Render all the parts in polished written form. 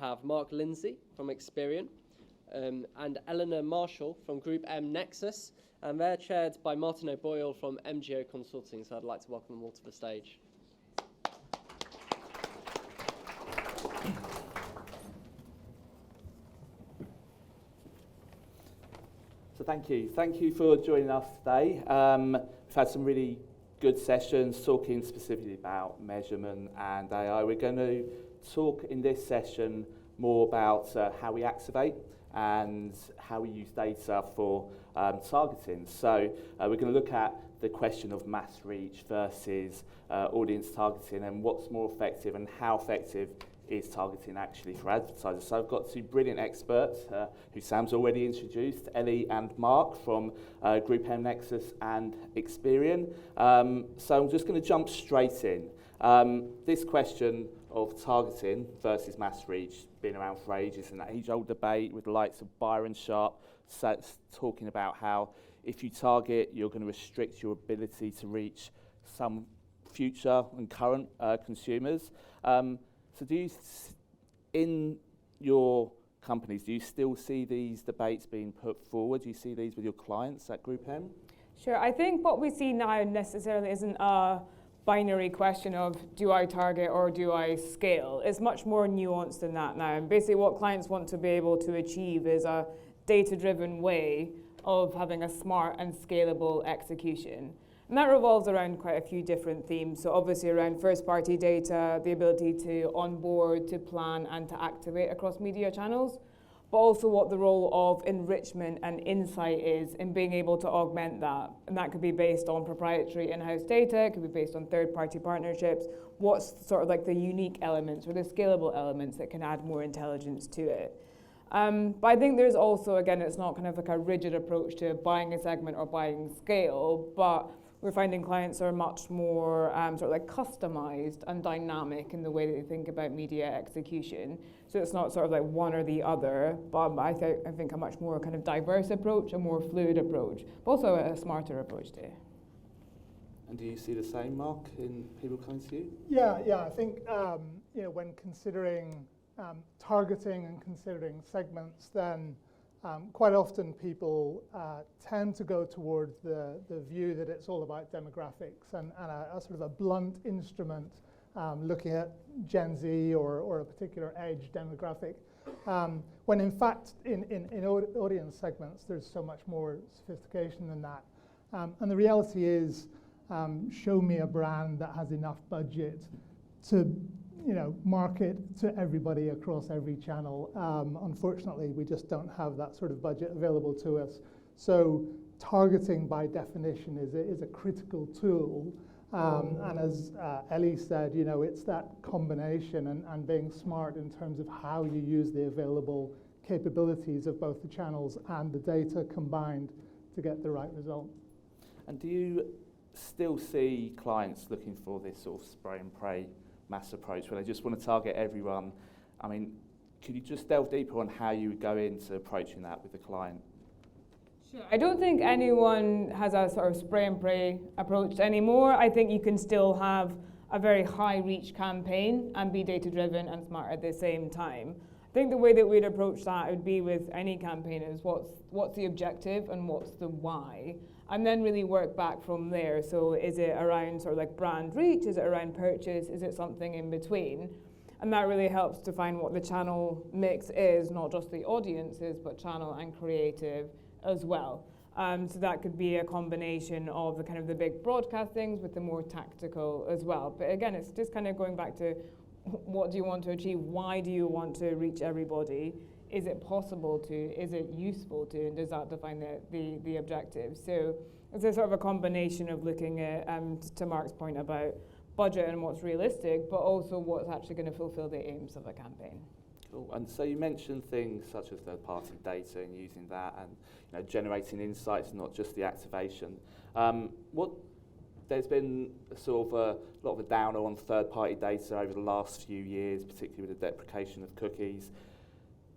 have Mark Lindsay from Experian and Eleanor Marshall from GroupM Nexus, and they're chaired by Martin O'Boyle from MGO Consulting, so I'd like to welcome them all to the stage. So thank you for joining us today. We've had some really good sessions talking specifically about measurement and AI. We're going to talk in this session more about how we activate and how we use data for targeting. So we're going to look at the question of mass reach versus audience targeting and what's more effective and how effective is targeting actually for advertisers. So I've got two brilliant experts who Sam's already introduced, Ellie and Mark from GroupM Nexus and Experian. So I'm just going to jump straight in. This question of targeting versus mass reach been around for ages, an age-old debate with the likes of Byron Sharp talking about how if you target, you're going to restrict your ability to reach some future and current consumers. So do you, in your companies, do you still see these debates being put forward? Do you see these with your clients at GroupM? Sure. I think what we see now necessarily isn't a binary question of do I target or do I scale. It's much more nuanced than that now. And basically what clients want to be able to achieve is a data-driven way of having a smart and scalable execution. And that revolves around quite a few different themes. So obviously around first-party data, the ability to onboard, to plan, and to activate across media channels, but also what the role of enrichment and insight is in being able to augment that. And that could be based on proprietary in-house data, it could be based on third-party partnerships, what's sort of like the unique elements or the scalable elements that can add more intelligence to it. But I think there's also, again, it's not kind of like a rigid approach to buying a segment or buying scale, but we're finding clients are much more sort of like customized and dynamic in the way that they think about media execution. So it's not sort of like one or the other, but I think a much more kind of diverse approach, a more fluid approach, but also a smarter approach too. And do you see the same, Mark, in people coming to you? Yeah. I think when considering targeting and considering segments, then quite often people tend to go towards the view that it's all about demographics and a sort of a blunt instrument looking at Gen Z or a particular age demographic. When in fact in audience segments there's so much more sophistication than that. And the reality is show me a brand that has enough budget to market to everybody across every channel. Unfortunately, we just don't have that sort of budget available to us. So targeting, by definition, is a critical tool. And as Ellie said, it's that combination and being smart in terms of how you use the available capabilities of both the channels and the data combined to get the right result. And do you still see clients looking for this sort of spray and pray mass approach where they just want to target everyone? I mean, could you just delve deeper on how you would go into approaching that with the client? Sure. I don't think anyone has a sort of spray and pray approach anymore. I think you can still have a very high reach campaign and be data driven and smart at the same time. I think the way that we'd approach that would be with any campaign is what's the objective and what's the why, and then really work back from there. So is it around sort of like brand reach? Is it around purchase? Is it something in between? And that really helps define what the channel mix is, not just the audiences, but channel and creative as well. So that could be a combination of the kind of the big broadcast things with the more tactical as well. But again, it's just kind of going back to what do you want to achieve? Why do you want to reach everybody? Is it possible to? Is it useful to? And does that define the objective? So it's a sort of a combination of looking at, to Mark's point about budget and what's realistic, but also what's actually going to fulfill the aims of a campaign. Cool. And so you mentioned things such as third-party data and using that and generating insights, not just the activation. There's been sort of a lot of a downer on third-party data over the last few years, particularly with the deprecation of cookies.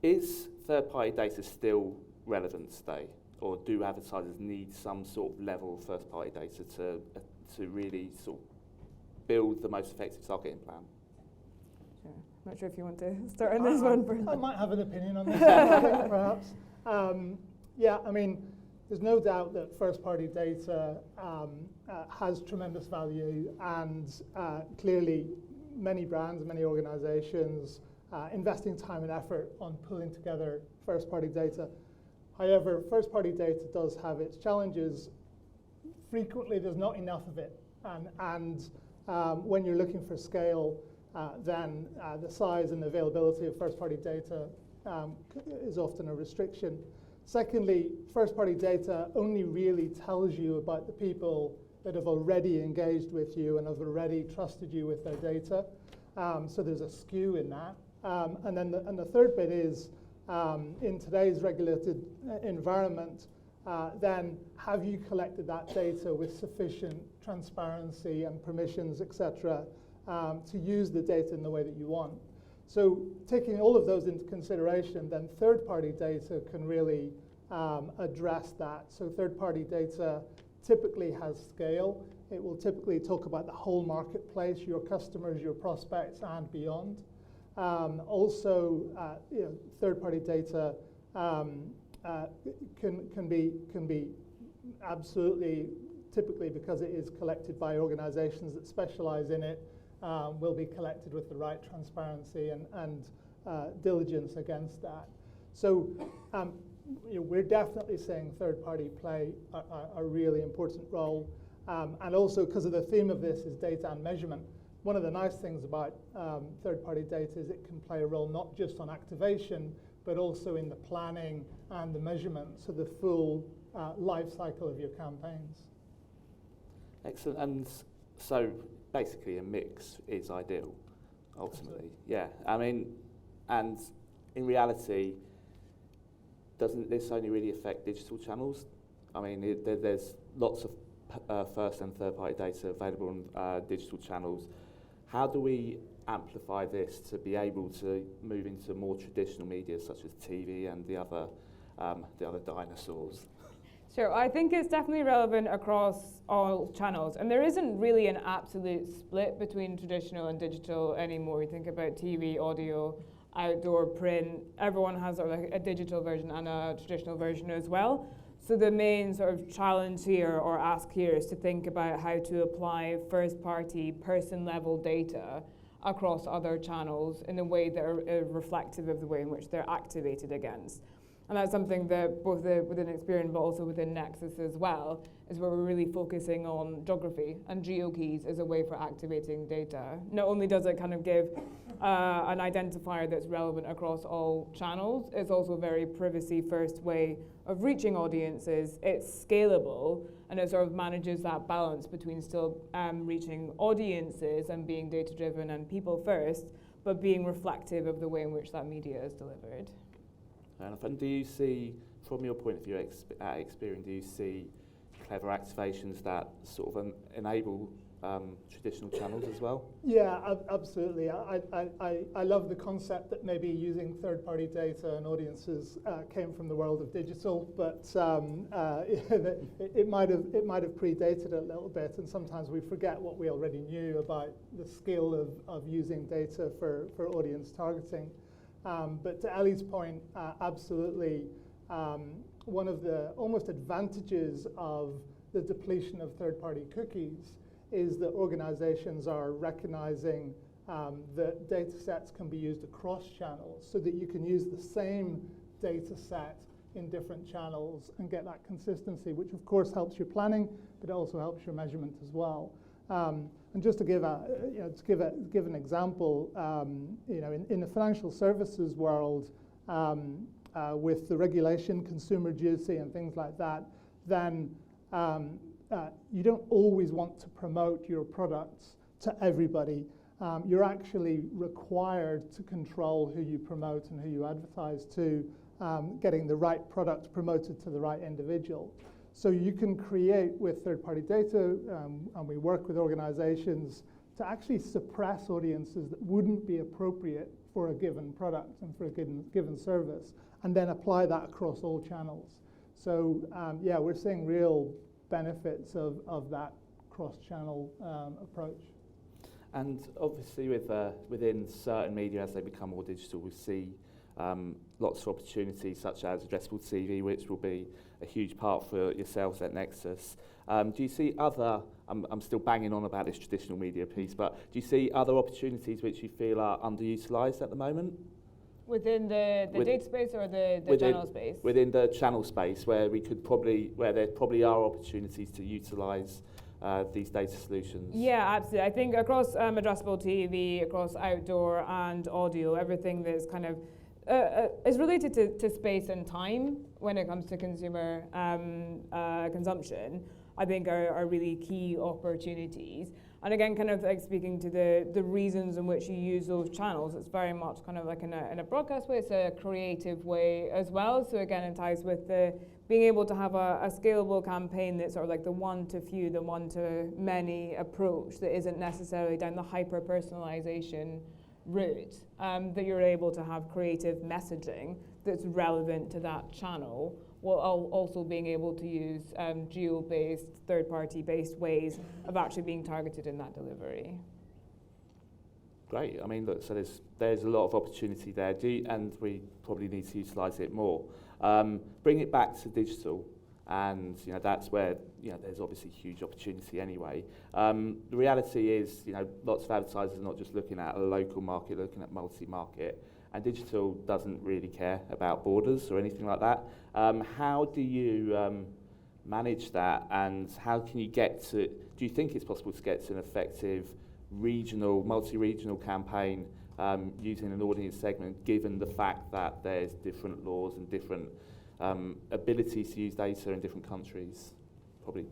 Is third-party data still relevant today, or do advertisers need some sort of level of first-party data to really sort of build the most effective targeting plan? Sure. Not sure if you want to start on this one. I might have an opinion on this, I think, perhaps. Yeah, I mean, there's no doubt that first-party data has tremendous value, and clearly many brands, many organizations investing time and effort on pulling together first-party data. However, first-party data does have its challenges. Frequently, there's not enough of it, and when you're looking for scale, then the size and availability of first-party data is often a restriction. Secondly, first-party data only really tells you about the people that have already engaged with you and have already trusted you with their data. So there's a skew in that. And then the third bit is, in today's regulated environment, then have you collected that data with sufficient transparency and permissions, etc., to use the data in the way that you want? So taking all of those into consideration, then third-party data can really address that. So third-party data typically has scale. It will typically talk about the whole marketplace, your customers, your prospects, and beyond. Also, third-party data can be absolutely, typically because it is collected by organizations that specialize in it, will be collected with the right transparency and diligence against that. So we're definitely seeing third-party play a really important role. And also, because of the theme of this is data and measurement, one of the nice things about third-party data is it can play a role not just on activation, but also in the planning and the measurement, so the full life cycle of your campaigns. Excellent. And so basically a mix is ideal, ultimately. Absolutely. Yeah, I mean, and in reality, doesn't this only really affect digital channels? I mean, there's lots of first and third party data available on digital channels. How do we amplify this to be able to move into more traditional media such as TV and the other dinosaurs? Sure, I think it's definitely relevant across all channels, and there isn't really an absolute split between traditional and digital anymore. You think about TV, audio, outdoor, print, everyone has sort of like a digital version and a traditional version as well. So the main sort of challenge here or ask here is to think about how to apply first-party person-level data across other channels in a way that are reflective of the way in which they're activated against. And that's something that both within Experian but also within Nexus as well, is where we're really focusing on geography and geokeys as a way for activating data. Not only does it kind of give an identifier that's relevant across all channels, it's also a very privacy-first way of reaching audiences. It's scalable, and it sort of manages that balance between still reaching audiences and being data-driven and people-first, but being reflective of the way in which that media is delivered. And do you see, from your point of view at Experian, do you see clever activations that sort of enable traditional channels as well? Yeah, absolutely. I love the concept that maybe using third-party data and audiences came from the world of digital, but it might have predated a little bit, and sometimes we forget what we already knew about the skill of using data for audience targeting. But to Ellie's point, absolutely, one of the almost advantages of the depletion of third-party cookies is that organizations are recognizing that data sets can be used across channels, so that you can use the same data set in different channels and get that consistency, which of course helps your planning, but it also helps your measurement as well. And just to give an example, in the financial services world, with the regulation, consumer duty, and things like that, then you don't always want to promote your products to everybody. You're actually required to control who you promote and who you advertise to, getting the right product promoted to the right individual. So you can create with third-party data, and we work with organizations to actually suppress audiences that wouldn't be appropriate for a given product and for a given service, and then apply that across all channels. So yeah, we're seeing real benefits of that cross-channel approach. And obviously within certain media, as they become more digital, we see lots of opportunities such as addressable TV, which will be a huge part for yourselves at Nexus. Do you see other, I'm still banging on about this traditional media piece, but do you see other opportunities which you feel are underutilised at the moment? Within the data space or the channel space? Within the channel space, where there probably are opportunities to utilise these data solutions. Yeah, absolutely. I think across addressable TV, across outdoor and audio, everything that's kind of is related to space and time when it comes to consumer consumption, I think are really key opportunities. And again, kind of like speaking to the reasons in which you use those channels, it's very much kind of like in a broadcast way, it's a creative way as well. So again, it ties with the being able to have a scalable campaign that's sort of like the one to few, the one to many approach that isn't necessarily down the hyper-personalization route, that you're able to have creative messaging that's relevant to that channel, while also being able to use geo-based, third-party based ways of actually being targeted in that delivery. Great. I mean, look, so there's a lot of opportunity there, and we probably need to utilise it more. Bring it back to digital, and that's where there's obviously huge opportunity anyway. The reality is, lots of advertisers are not just looking at a local market, looking at multi-market, and digital doesn't really care about borders or anything like that. How do you manage that, and how can you get to? Do you think it's possible to get to an effective regional, multi-regional campaign using an audience segment, given the fact that there's different laws and different abilities to use data in different countries? Probably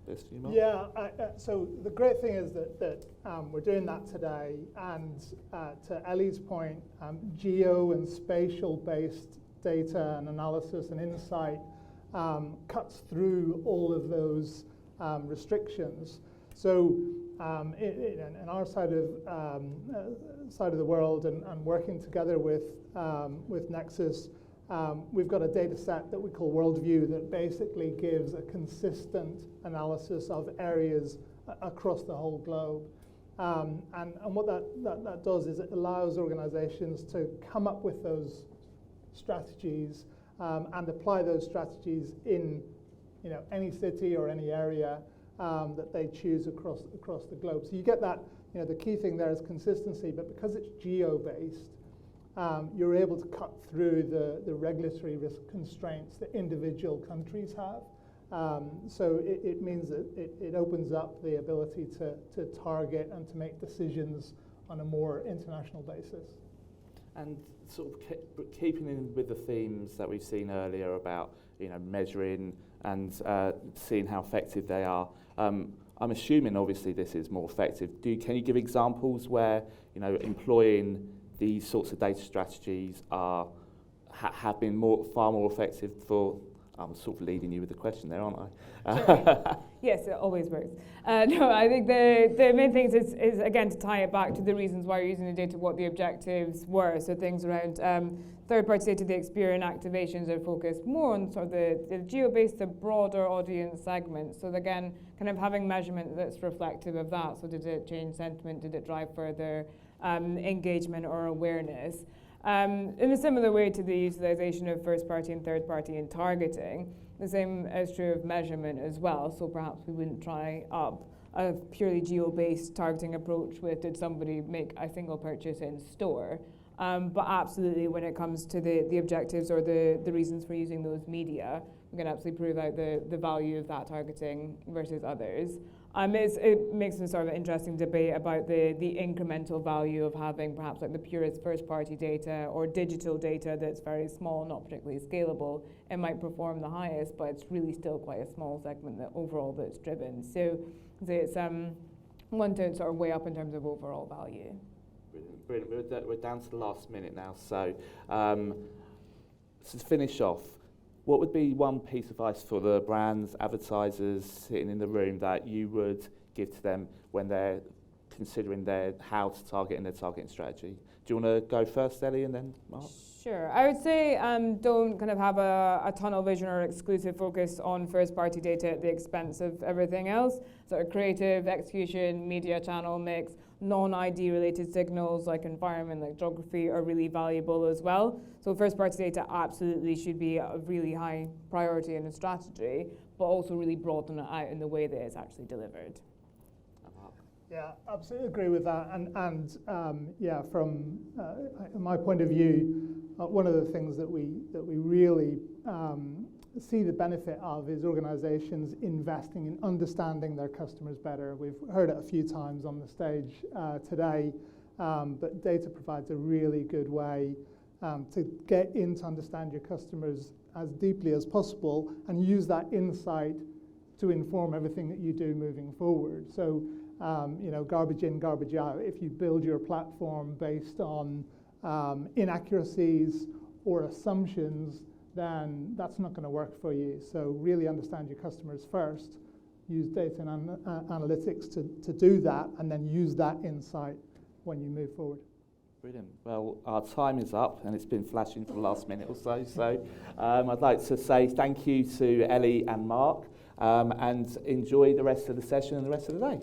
best for you, Mark. Yeah, so the great thing is that we're doing that today, and to Ellie's point, geo and spatial-based data and analysis and insight cuts through all of those restrictions. So in our side of the world, and working together with Nexus, we've got a data set that we call Worldview that basically gives a consistent analysis of areas across the whole globe. And what that does is it allows organizations to come up with those strategies and apply those strategies in any city or any area that they choose across the globe. So you get that, the key thing there is consistency, but because it's geo-based, you're able to cut through the regulatory risk constraints that individual countries have. So it means that it opens up the ability to target and to make decisions on a more international basis. And sort of keeping in with the themes that we've seen earlier about measuring and seeing how effective they are, I'm assuming obviously this is more effective. Can you give examples where employing these sorts of data strategies have been far more effective for? I'm sort of leading you with the question there, aren't I? Sure. Yes, it always works. No, I think the main thing is again to tie it back to the reasons why you're using the data, what the objectives were. So things around third-party data, the Experian activations are focused more on sort of the geo-based, the broader audience segments. So again, kind of having measurement that's reflective of that. So did it change sentiment? Did it drive further engagement or awareness? In a similar way to the utilization of first-party and third-party in targeting, the same is true of measurement as well. So perhaps we wouldn't try up a purely geo-based targeting approach with did somebody make a single purchase in store. But absolutely when it comes to the objectives or the reasons for using those media, we can absolutely prove out the value of that targeting versus others. It makes a sort of interesting debate about the incremental value of having perhaps like the purest first-party data or digital data that's very small, not particularly scalable. It might perform the highest, but it's really still quite a small segment overall that's driven. So it's one to sort of weigh up in terms of overall value. Brilliant. We're down to the last minute now. So to finish off, what would be one piece of advice for the brands, advertisers sitting in the room that you would give to them when they're considering how to target in their targeting strategy? Do you want to go first, Ellie, and then Mark? Sure. I would say don't kind of have a tunnel vision or exclusive focus on first-party data at the expense of everything else. So creative, execution, media channel mix, non-ID related signals like environment, like geography are really valuable as well. So first party data absolutely should be a really high priority in a strategy, but also really broaden it out in the way that it's actually delivered. Yeah, absolutely agree with that. And yeah, from my point of view, one of the things that we really see the benefit of is organizations investing in understanding their customers better. We've heard it a few times on the stage today, but data provides a really good way to get in to understand your customers as deeply as possible and use that insight to inform everything that you do moving forward. So, you know, garbage in, garbage out. If you build your platform based on inaccuracies or assumptions, then that's not going to work for you. So really understand your customers first, use data and analytics to do that, and then use that insight when you move forward. Brilliant. Well, our time is up, and it's been flashing for the last minute or so. So I'd like to say thank you to Ellie and Mark, and enjoy the rest of the session and the rest of the day.